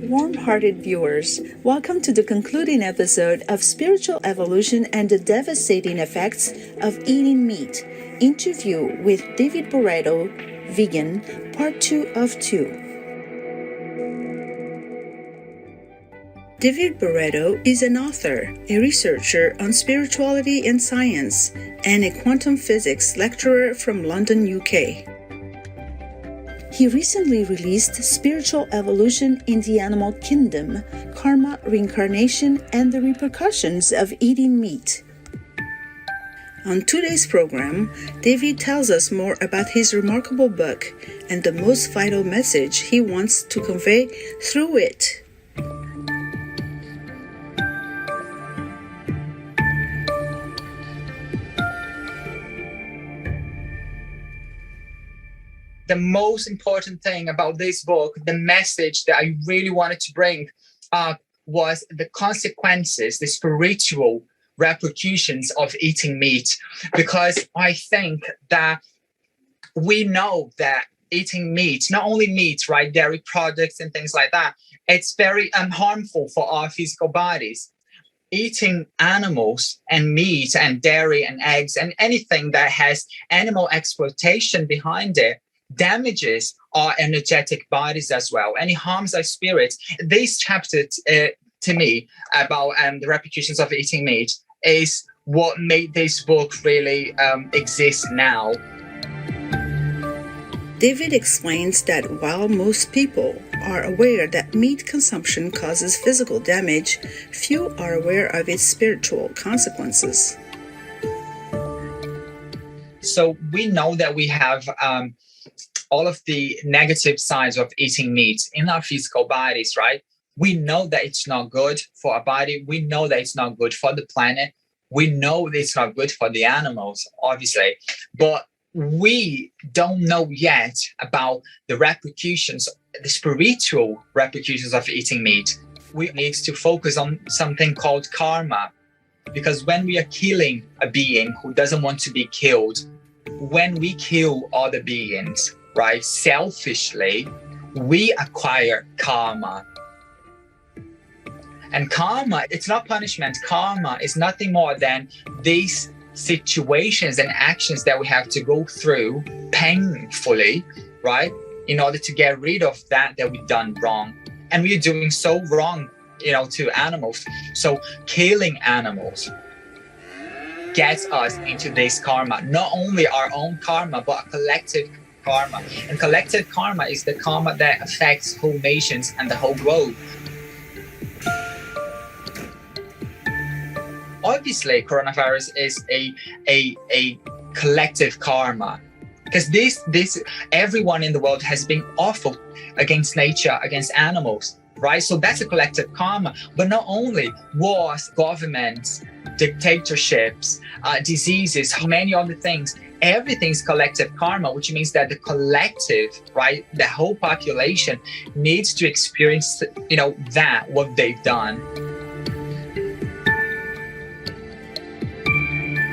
Warm-hearted viewers, welcome to the concluding episode of Spiritual Evolution and the Devastating Effects of Eating Meat. Interview with David Barreto, Vegan, Part 2 of 2. David Barreto is an author, a researcher on spirituality and science, and a quantum physics lecturer from London, UK. He recently released Spiritual Evolution in the Animal Kingdom, Karma, Reincarnation, and the Repercussions of Eating Meat. On today's program, David tells us more about his remarkable book and the most vital message he wants to convey through it. The most important thing about this book, the message that I really wanted to bring up was the consequences, the spiritual repercussions of eating meat. Because I think that we know that eating meat, not only meat, right, dairy products and things like that, it's very harmful for our physical bodies. Eating animals and meat and dairy and eggs and anything that has animal exploitation behind it damages our energetic bodies as well, and it harms our spirits. This chapter to me about the repercussions of eating meat is what made this book really exist now. David explains that while most people are aware that meat consumption causes physical damage, few are aware of its spiritual consequences. So we know that we have all of the negative sides of eating meat in our physical bodies, right? We know that it's not good for our body. We know that it's not good for the planet. We know that it's not good for the animals, obviously. But we don't know yet about the repercussions, the spiritual repercussions of eating meat. We need to focus on something called karma. Because when we are killing a being who doesn't want to be killed, when we kill other beings, right, selfishly, we acquire karma. And karma, it's not punishment. Karma is nothing more than these situations and actions that we have to go through painfully, right, in order to get rid of that we've done wrong. And we're doing so wrong, to animals. So killing animals gets us into this karma, not only our own karma, but a collective karma. And collective karma is the karma that affects whole nations and the whole globe. Obviously, coronavirus is a collective karma, because this everyone in the world has been awful against nature, against animals, right? So that's a collective karma. But not only wars, governments, dictatorships, diseases, many other things, everything's collective karma, which means that the collective, right, the whole population needs to experience, what they've done.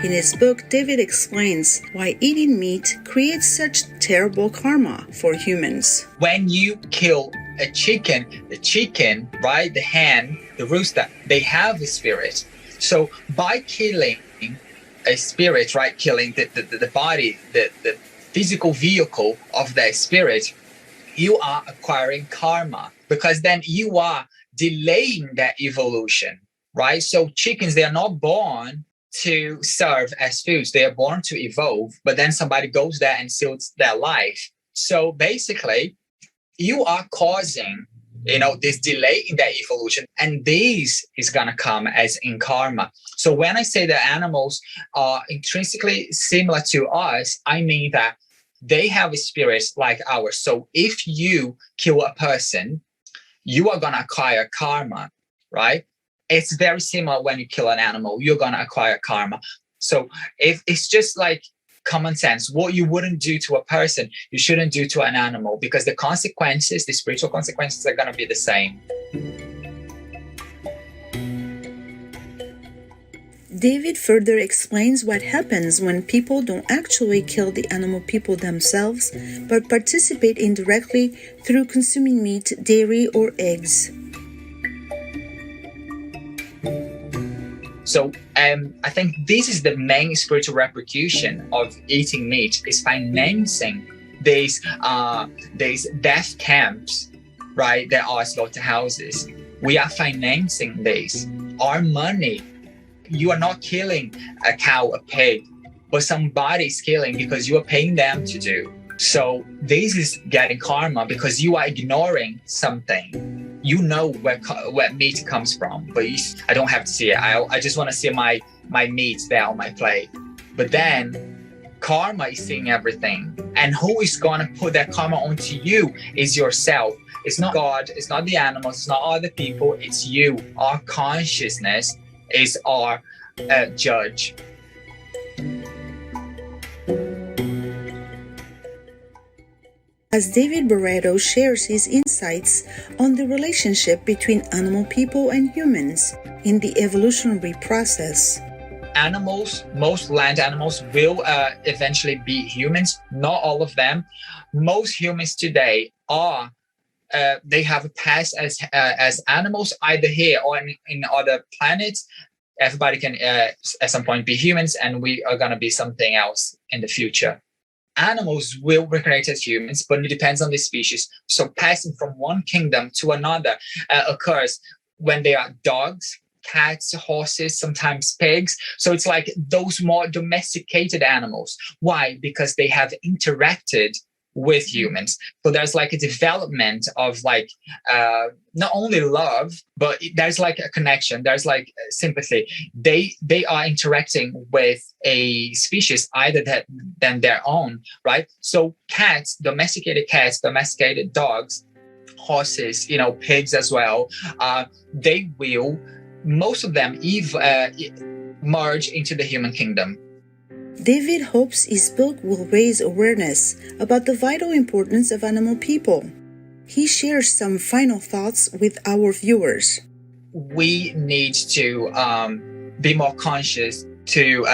In his book, David explains why eating meat creates such terrible karma for humans. When you kill a chicken, the chicken, right, the hen, the rooster, they have a spirit. So by killing a spirit, right, killing the body, the physical vehicle of that spirit, you are acquiring karma, because then you are delaying that evolution, right? So chickens, they are not born to serve as foods. They are born to evolve, but then somebody goes there and steals their life. So basically, you are causing, this delay in that evolution, and this is going to come as in karma. So when I say that animals are intrinsically similar to us, I mean that they have a spirit like ours. So if you kill a person, you are going to acquire karma, right? It's very similar when you kill an animal, you're going to acquire karma. So if it's just like common sense, what you wouldn't do to a person, you shouldn't do to an animal, because the consequences, the spiritual consequences, are going to be the same. David further explains what happens when people don't actually kill the animal people themselves, but participate indirectly through consuming meat, dairy, or eggs. So I think this is the main spiritual repercussion of eating meat, is financing these death camps, right? There are slaughterhouses. We are financing this. Our money. You are not killing a cow, a pig, but somebody's killing because you are paying them to do. So this is getting karma because you are ignoring something. You know where meat comes from, but I don't have to see it. I just want to see my meat there on my plate. But then karma is seeing everything. And who is going to put that karma onto you is yourself. It's not God, it's not the animals, it's not other people, it's you. Our consciousness is our judge. As David Barreto shares his insights on the relationship between animal people and humans in the evolutionary process. Animals, most land animals will eventually be humans, not all of them. Most humans today are they have a past as animals, either here or in other planets. Everybody can at some point be humans, and we are going to be something else in the future. Animals will reincarnate as humans, but it depends on the species. So passing from one kingdom to another occurs when they are dogs, cats, horses, sometimes pigs. So it's like those more domesticated animals. Why? Because they have interacted with humans. So there's like a development of like not only love, but there's like a connection, there's like sympathy. They are interacting with a species either than their own, right? So cats, domesticated dogs, horses, pigs as well, they will, most of them merge into the human kingdom. David hopes his book will raise awareness about the vital importance of animal people. He shares some final thoughts with our viewers. We need to be more conscious to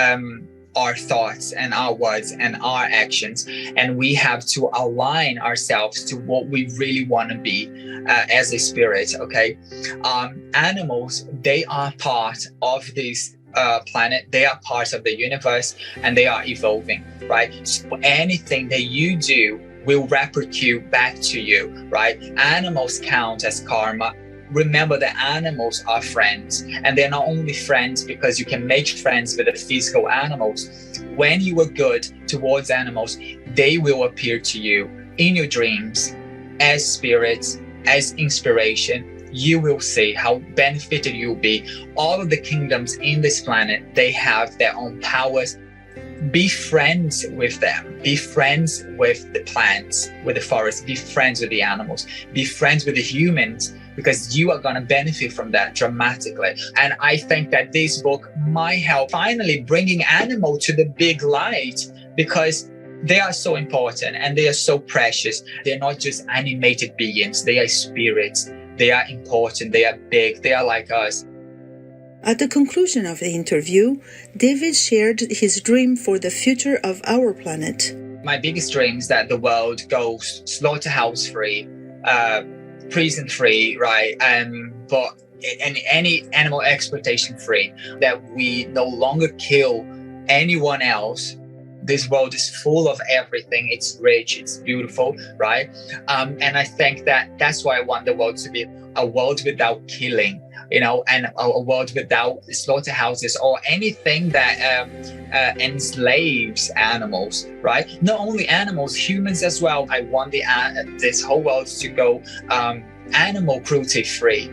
our thoughts and our words and our actions, and we have to align ourselves to what we really want to be as a spirit. Okay, animals, they are part of this planet, they are part of the universe, and they are evolving, right? So anything that you do will repercute back to you, right? Animals count as karma. Remember that animals are friends, and they're not only friends because you can make friends with the physical animals. When you are good towards animals, they will appear to you in your dreams as spirits, as inspiration. You will see how benefited you'll be. All of the kingdoms in this planet, they have their own powers. Be friends with them. Be friends with the plants, with the forest. Be friends with the animals. Be friends with the humans, because you are going to benefit from that dramatically. And I think that this book might help finally bringing animal to the big light, because they are so important and they are so precious. They're not just animated beings. They are spirits. They are important, they are big, they are like us. At the conclusion of the interview, David shared his dream for the future of our planet. My biggest dream is that the world goes slaughterhouse-free, prison-free, right? But any animal exploitation-free, that we no longer kill anyone else. This world is full of everything. It's rich, it's beautiful, right? And I think that's why I want the world to be a world without killing, and a world without slaughterhouses or anything that enslaves animals, right? Not only animals, humans as well. I want this whole world to go animal cruelty free.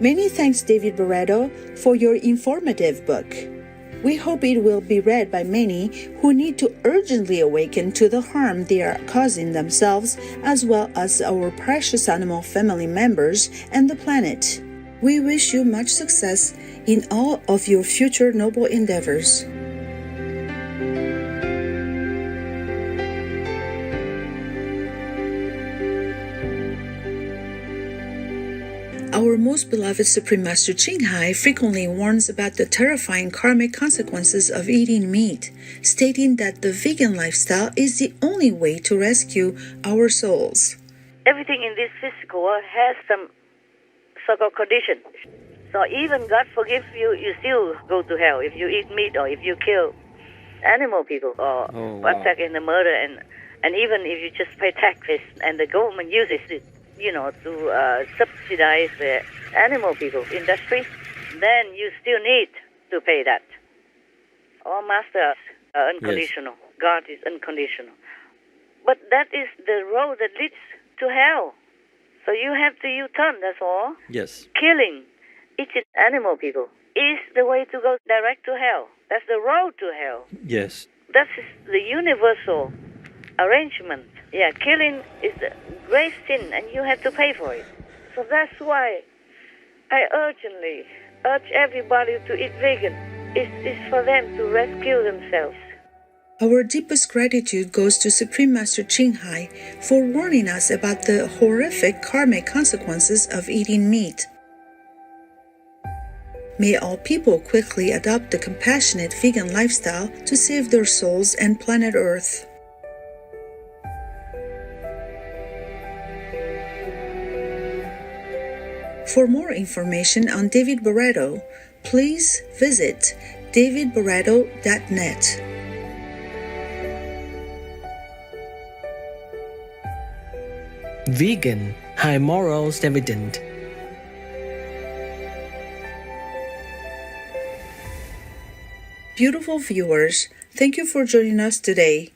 Many thanks, David Barreto, for your informative book. We hope it will be read by many who need to urgently awaken to the harm they are causing themselves, as well as our precious animal family members and the planet. We wish you much success in all of your future noble endeavors. Our most beloved Supreme Master Ching Hai frequently warns about the terrifying karmic consequences of eating meat, stating that the vegan lifestyle is the only way to rescue our souls. Everything in this physical world has some so-called condition. So even God forgives you, you still go to hell if you eat meat or if you kill animal people or attack in the murder, and even if you just pay taxes and the government uses it, to subsidize the animal people industry, then you still need to pay that. All masters are unconditional. Yes. God is unconditional. But that is the road that leads to hell. So you have to U-turn, that's all. Yes. Killing each animal people is the way to go direct to hell. That's the road to hell. Yes. That is the universal arrangement. Yeah, killing is a grave sin and you have to pay for it. So that's why I urgently urge everybody to eat vegan. It's for them to rescue themselves. Our deepest gratitude goes to Supreme Master Ching Hai for warning us about the horrific karmic consequences of eating meat. May all people quickly adopt the compassionate vegan lifestyle to save their souls and planet Earth. For more information on David Barreto, please visit davidbarreto.net. Vegan, high morals evident. Beautiful viewers, thank you for joining us today.